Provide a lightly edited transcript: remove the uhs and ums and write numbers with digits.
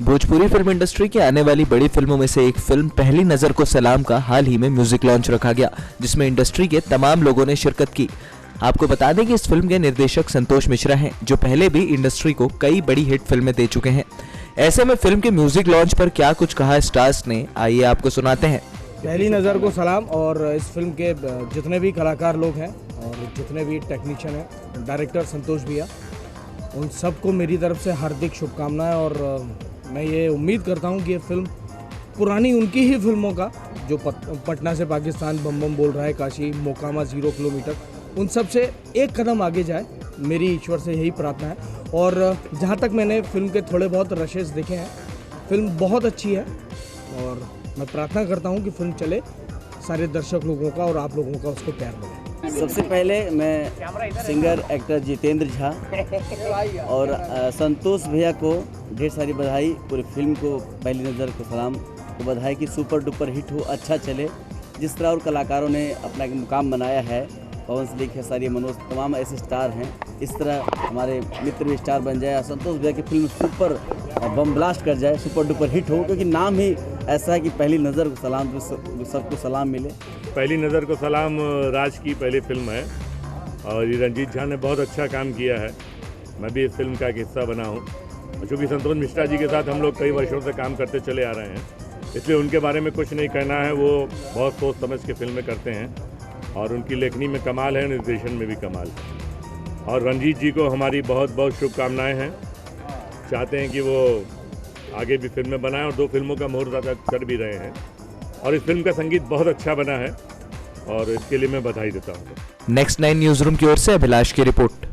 Bhojpuri film industry की आने वाली बड़ी फिल्मों में से एक फिल्म पहली नजर को सलाम का हाल ही में म्यूजिक लॉन्च रखा गया, जिसमें इंडस्ट्री के तमाम लोगों ने शिरकत की। आपको बता दें कि इस फिल्म के निर्देशक संतोष मिश्रा हैं, जो पहले भी इंडस्ट्री को कई बड़ी हिट फिल्में दे चुके हैं। ऐसे में फिल्म के म्यूजिक लॉन्च पर क्या कुछ कहा स्टार्स ने, आइए आपको सुनाते हैं। पहली नज़र को सलाम और इस फिल्म के जितने भी कलाकार लोग हैं और जितने भी टेक्नीशियन हैं, डायरेक्टर संतोष भैया, उन सबको मेरी तरफ से हार्दिक शुभकामनाएं। और मैं ये उम्मीद करता हूं कि ये फिल्म पुरानी उनकी ही फिल्मों का, जो पटना से पाकिस्तान, बम बम बोल रहा है काशी, मोकामा 0 किलोमीटर, उन सब से एक कदम आगे जाए, मेरी ईश्वर से यही प्रार्थना है। और जहां तक मैंने फिल्म के थोड़े बहुत रशेस देखे हैं, फिल्म बहुत अच्छी है और मैं प्रार्थना करता हूं कि फिल्म चले, सारे दर्शक लोगों का और आप लोगों का उसको प्यार मिले। सबसे पहले मैं सिंगर एक्टर जितेंद्र झा और संतोष भैया को ढेर सारी बधाई, पूरी फिल्म को पहली नज़र को सलाम को बधाई कि सुपर डुपर हिट हो, अच्छा चले। जिस तरह और कलाकारों ने अपना एक मुकाम बनाया है, पवन सिंह, खेसारी, मनोज, तमाम ऐसे स्टार हैं, इस तरह हमारे मित्र भी स्टार बन जाए, संतोष भैया की फिल्म सुपर बम ब्लास्ट कर जाए, सुपर डुपर हिट हो, क्योंकि नाम ही ऐसा है कि पहली नज़र को सलाम, तो सबको सलाम मिले। पहली नज़र को सलाम राज की पहली फिल्म है और ये रंजीत झा ने बहुत अच्छा काम किया है। मैं भी इस फिल्म का एक हिस्सा बना हूँ, चूँकि संतोष मिश्रा जी के साथ हम लोग कई वर्षों से काम करते चले आ रहे हैं, इसलिए उनके बारे में कुछ नहीं कहना है। वो बहुत सोच समझ के फिल्में करते हैं और उनकी लेखनी में कमाल है, निर्देशन में भी कमाल है। और रंजीत जी को हमारी बहुत बहुत शुभकामनाएँ हैं। चाहते हैं कि वो आगे भी फिल्में बनाएं और 2 फिल्मों का मुहूर्त कर भी रहे हैं और इस फिल्म का संगीत बहुत अच्छा बना है और इसके लिए मैं बधाई देता हूँ। नेक्स्ट 9 न्यूज़ रूम की ओर से अभिलाष की रिपोर्ट।